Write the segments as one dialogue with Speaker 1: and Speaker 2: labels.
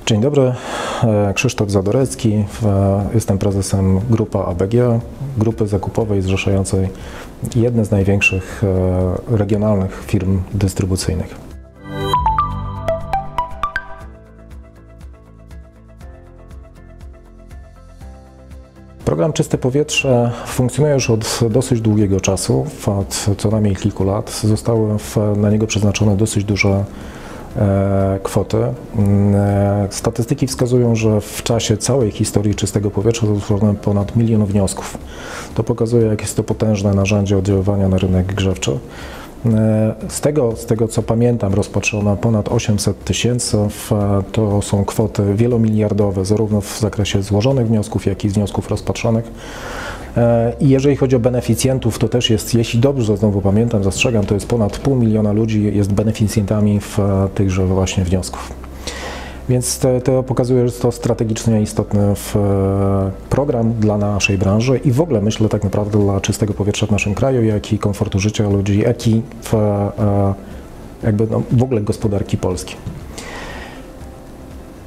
Speaker 1: Dzień dobry, Krzysztof Zadorecki, jestem prezesem Grupy ABG, grupy zakupowej zrzeszającej jedne z największych regionalnych firm dystrybucyjnych. Program Czyste Powietrze funkcjonuje już od dosyć długiego czasu, od co najmniej kilku lat. Zostały na niego przeznaczone dosyć duże kwoty. Statystyki wskazują, że w czasie całej historii czystego powietrza złożono ponad 1 milion wniosków. To pokazuje, jak jest to potężne narzędzie oddziaływania na rynek grzewczy. Z tego co pamiętam, rozpatrzono ponad 800 tysięcy. To są kwoty wielomiliardowe, zarówno w zakresie złożonych wniosków, jak i wniosków rozpatrzonych. I jeżeli chodzi o beneficjentów, to też jest, jeśli dobrze znowu pamiętam, zastrzegam, to jest ponad 500 000 ludzi jest beneficjentami w tychże właśnie wniosków. Więc to pokazuje, że jest to strategicznie istotny program dla naszej branży i w ogóle myślę tak naprawdę dla czystego powietrza w naszym kraju, jak i komfortu życia ludzi, jak i w ogóle gospodarki Polski.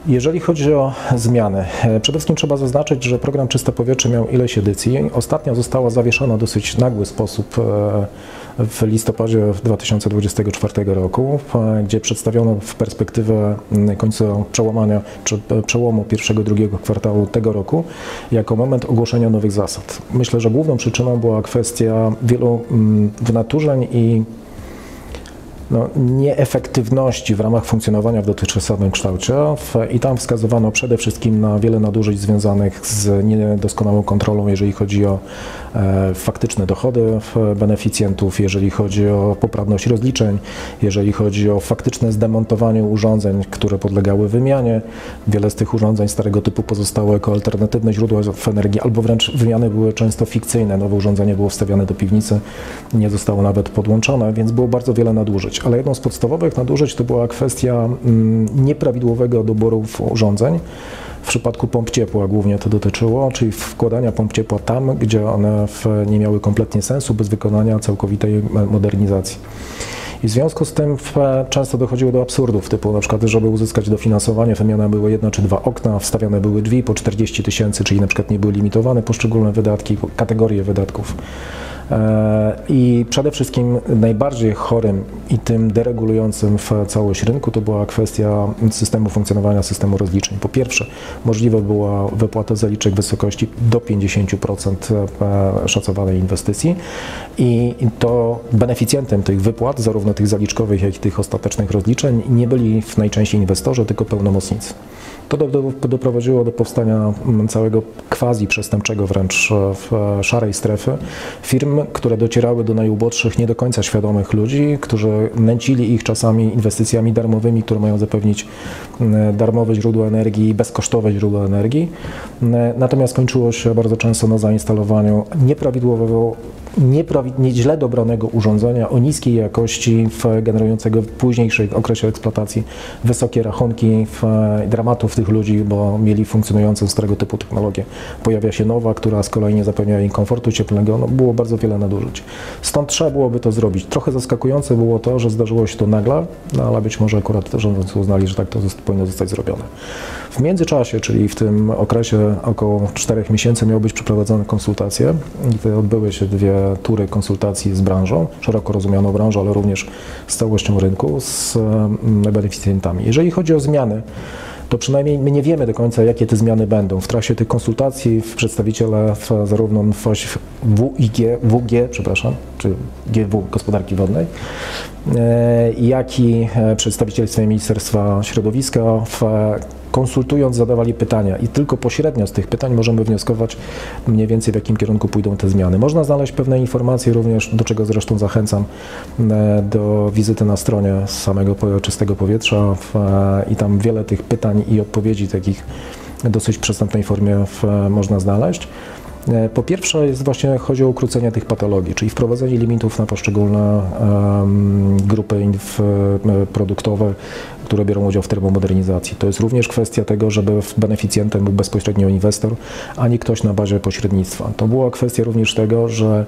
Speaker 1: Jeżeli chodzi o zmiany, przede wszystkim trzeba zaznaczyć, że program Czyste Powietrze miał ileś edycji. Ostatnia została zawieszona w dosyć nagły sposób w listopadzie 2024 roku, gdzie przedstawiono w perspektywę końca przełamania, czy przełomu drugiego kwartału tego roku, jako moment ogłoszenia nowych zasad. Myślę, że główną przyczyną była kwestia wielu wynaturzeń i nieefektywności w ramach funkcjonowania w dotychczasowym kształcie i tam wskazywano przede wszystkim na wiele nadużyć związanych z niedoskonałą kontrolą, jeżeli chodzi o faktyczne dochody beneficjentów, jeżeli chodzi o poprawność rozliczeń, jeżeli chodzi o faktyczne zdemontowanie urządzeń, które podlegały wymianie. Wiele z tych urządzeń starego typu pozostało jako alternatywne źródła energii, albo wręcz wymiany były często fikcyjne. Nowe urządzenie było wstawiane do piwnicy, nie zostało nawet podłączone, więc było bardzo wiele nadużyć. Ale jedną z podstawowych nadużyć to była kwestia nieprawidłowego doboru urządzeń. W przypadku pomp ciepła głównie to dotyczyło, czyli wkładania pomp ciepła tam, gdzie one nie miały kompletnie sensu, bez wykonania całkowitej modernizacji. I w związku z tym często dochodziło do absurdów, typu na przykład, żeby uzyskać dofinansowanie, wymiana były 1 czy 2 okna, wstawiane były drzwi po 40 tysięcy, czyli na przykład nie były limitowane poszczególne wydatki, kategorie wydatków. I przede wszystkim najbardziej chorym i tym deregulującym całość rynku to była kwestia systemu funkcjonowania systemu rozliczeń. Po pierwsze, możliwa była wypłata zaliczek w wysokości do 50% szacowanej inwestycji i to beneficjentem tych wypłat, zarówno tych zaliczkowych, jak i tych ostatecznych rozliczeń, nie byli najczęściej inwestorzy, tylko pełnomocnicy. To doprowadziło do powstania całego quasi-przestępczego wręcz szarej strefy firm, które docierały do najuboższych, nie do końca świadomych ludzi, którzy nęcili ich czasami inwestycjami darmowymi, które mają zapewnić darmowe źródła energii, bezkosztowe źródła energii. Natomiast kończyło się bardzo często na zainstalowaniu nieprawidłowego, źle dobranego urządzenia o niskiej jakości, generującego w późniejszym okresie eksploatacji wysokie rachunki, dramatów tych ludzi, bo mieli funkcjonującą starego typu technologię. Pojawia się nowa, która z kolei nie zapewnia im komfortu cieplnego. Było bardzo wiele nadużyć. Stąd trzeba byłoby to zrobić. Trochę zaskakujące było to, że zdarzyło się to nagle, ale być może akurat rządzący uznali, że tak to powinno zostać zrobione. W międzyczasie, czyli w tym okresie około 4 miesięcy miały być przeprowadzone konsultacje i te odbyły się 2 tury konsultacji z branżą, szeroko rozumianą branżą, ale również z całością rynku, z beneficjentami. Jeżeli chodzi o zmiany, to przynajmniej my nie wiemy do końca, jakie te zmiany będą. W trakcie tych konsultacji przedstawiciele zarówno WG, czy GW Gospodarki Wodnej, jak i przedstawicielstwie Ministerstwa Środowiska konsultując zadawali pytania i tylko pośrednio z tych pytań możemy wnioskować mniej więcej, w jakim kierunku pójdą te zmiany. Można znaleźć pewne informacje również, do czego zresztą zachęcam, do wizyty na stronie samego Czystego Powietrza i tam wiele tych pytań i odpowiedzi takich w dosyć przystępnej formie można znaleźć. Po pierwsze chodzi o ukrócenie tych patologii, czyli wprowadzenie limitów na poszczególne grupy produktowe, które biorą udział w termomodernizacji. To jest również kwestia tego, żeby beneficjentem był bezpośrednio inwestor, a nie ktoś na bazie pośrednictwa. To była kwestia również tego, że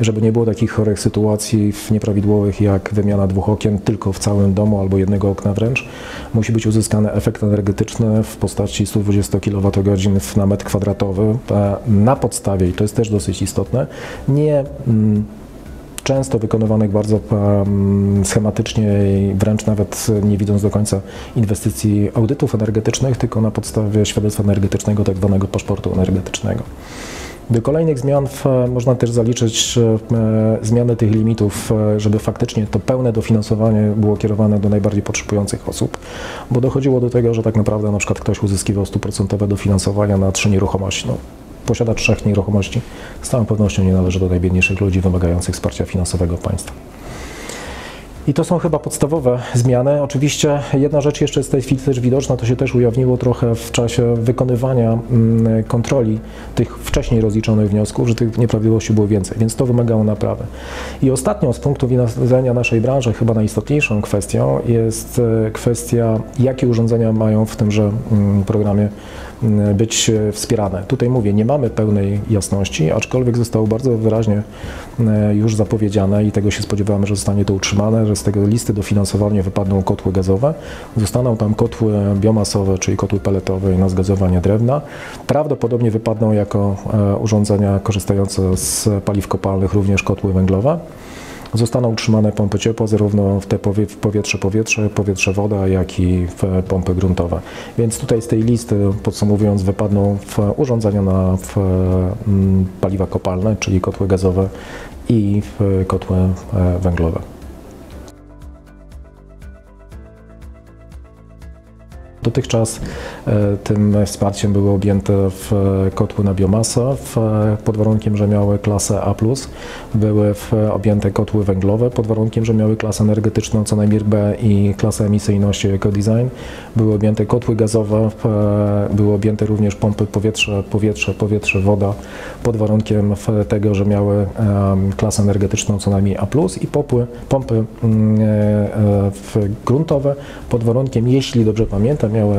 Speaker 1: żeby nie było takich chorych sytuacji nieprawidłowych jak wymiana 2 okien tylko w całym domu albo jednego okna wręcz. Musi być uzyskany efekt energetyczny w postaci 120 kWh na metr kwadratowy na podstawie, i to jest też dosyć istotne, nie często wykonywanych bardzo schematycznie i wręcz nawet nie widząc do końca inwestycji audytów energetycznych, tylko na podstawie świadectwa energetycznego, tak zwanego paszportu energetycznego. Do kolejnych zmian można też zaliczyć zmianę tych limitów, żeby faktycznie to pełne dofinansowanie było kierowane do najbardziej potrzebujących osób, bo dochodziło do tego, że tak naprawdę na przykład ktoś uzyskiwał 100% dofinansowania na 3 nieruchomości. No, posiada 3 nieruchomości, z całą pewnością nie należy do najbiedniejszych ludzi wymagających wsparcia finansowego państwa. I to są chyba podstawowe zmiany. Oczywiście jedna rzecz jeszcze jest w tej chwili też widoczna, to się też ujawniło trochę w czasie wykonywania kontroli tych wcześniej rozliczonych wniosków, że tych nieprawidłowości było więcej, więc to wymagało naprawy. I ostatnią z punktu widzenia naszej branży, chyba najistotniejszą kwestią jest kwestia, jakie urządzenia mają w tymże programie być wspierane. Tutaj mówię, nie mamy pełnej jasności, aczkolwiek zostało bardzo wyraźnie już zapowiedziane i tego się spodziewamy, że zostanie to utrzymane, że z tego listy dofinansowania wypadną kotły gazowe, zostaną tam kotły biomasowe, czyli kotły peletowe na zgazowanie drewna. Prawdopodobnie wypadną jako urządzenia korzystające z paliw kopalnych również kotły węglowe. Zostaną utrzymane pompy ciepła, zarówno w te powietrze-woda, jak i w pompy gruntowe. Więc tutaj z tej listy, podsumowując, wypadną urządzenia na paliwa kopalne, czyli kotły gazowe i kotły węglowe. Dotychczas tym wsparciem były objęte kotły na biomasę pod warunkiem, że miały klasę A+, były objęte kotły węglowe pod warunkiem, że miały klasę energetyczną co najmniej B i klasę emisyjności eco-design, były objęte kotły gazowe, były objęte również pompy powietrze-woda pod warunkiem tego, że miały klasę energetyczną co najmniej A+, i pompy gruntowe pod warunkiem, jeśli dobrze pamiętam, miały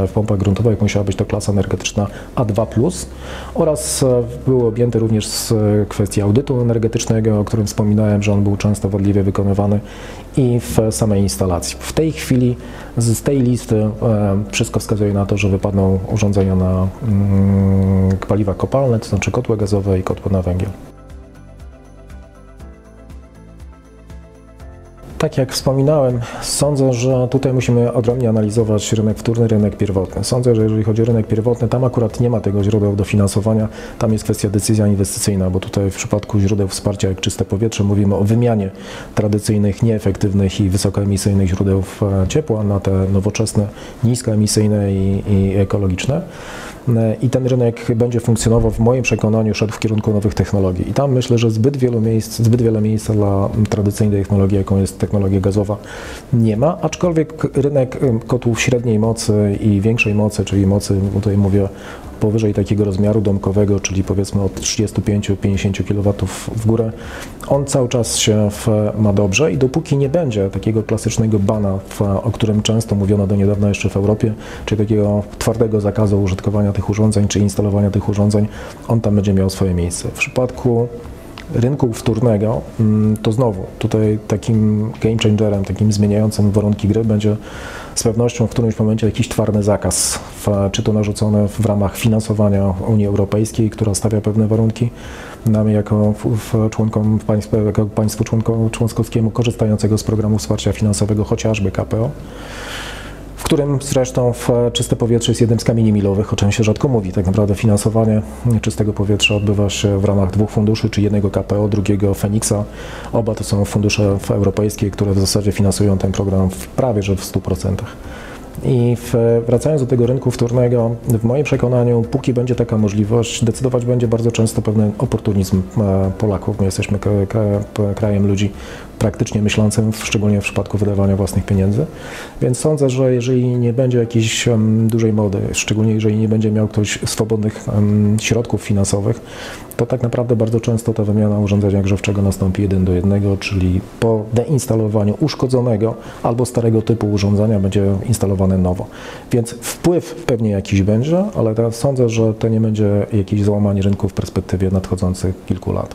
Speaker 1: w pompach gruntowych musiała być to klasa energetyczna A2+, oraz były objęte również z kwestii audytu energetycznego, o którym wspominałem, że on był często wadliwie wykonywany, i w samej instalacji. W tej chwili z tej listy wszystko wskazuje na to, że wypadną urządzenia na paliwa kopalne, to znaczy kotły gazowe i kotły na węgiel. Tak jak wspominałem, sądzę, że tutaj musimy odrębnie analizować rynek wtórny, rynek pierwotny. Sądzę, że jeżeli chodzi o rynek pierwotny, tam akurat nie ma tego źródeł dofinansowania, tam jest kwestia decyzja inwestycyjna, bo tutaj w przypadku źródeł wsparcia jak czyste powietrze mówimy o wymianie tradycyjnych, nieefektywnych i wysokoemisyjnych źródeł ciepła na te nowoczesne, niskoemisyjne i ekologiczne. I ten rynek będzie funkcjonował, w moim przekonaniu, szedł w kierunku nowych technologii. I tam myślę, że zbyt wiele miejsca dla tradycyjnej technologii, jaką jest technologia gazowa, nie ma, aczkolwiek rynek kotłów średniej mocy i większej mocy, czyli mocy, tutaj mówię powyżej takiego rozmiaru domkowego, czyli powiedzmy od 35-50 kW w górę, on cały czas się ma dobrze i dopóki nie będzie takiego klasycznego bana, o którym często mówiono do niedawna jeszcze w Europie, czyli takiego twardego zakazu użytkowania tych urządzeń, czy instalowania tych urządzeń, on tam będzie miał swoje miejsce. W przypadku rynku wtórnego, to znowu tutaj takim game changerem, takim zmieniającym warunki gry będzie z pewnością w którymś momencie jakiś twardy zakaz, czy to narzucony w ramach finansowania Unii Europejskiej, która stawia pewne warunki nam jako państwu członkowskiemu korzystającego z programu wsparcia finansowego, chociażby KPO, w którym zresztą czyste powietrze jest jednym z kamieni milowych, o czym się rzadko mówi. Tak naprawdę finansowanie czystego powietrza odbywa się w ramach 2 funduszy, czy jednego KPO, drugiego Feniksa. Oba to są fundusze europejskie, które w zasadzie finansują ten program prawie że w 100%. I wracając do tego rynku wtórnego, w moim przekonaniu, póki będzie taka możliwość, decydować będzie bardzo często pewien oportunizm Polaków. My jesteśmy krajem ludzi praktycznie myślącym, szczególnie w przypadku wydawania własnych pieniędzy. Więc sądzę, że jeżeli nie będzie jakiejś dużej mody, szczególnie jeżeli nie będzie miał ktoś swobodnych środków finansowych, to tak naprawdę bardzo często ta wymiana urządzenia grzewczego nastąpi 1 do 1, czyli po deinstalowaniu uszkodzonego albo starego typu urządzenia będzie instalowane nowo. Więc wpływ pewnie jakiś będzie, ale teraz sądzę, że to nie będzie jakieś załamanie rynku w perspektywie nadchodzących kilku lat.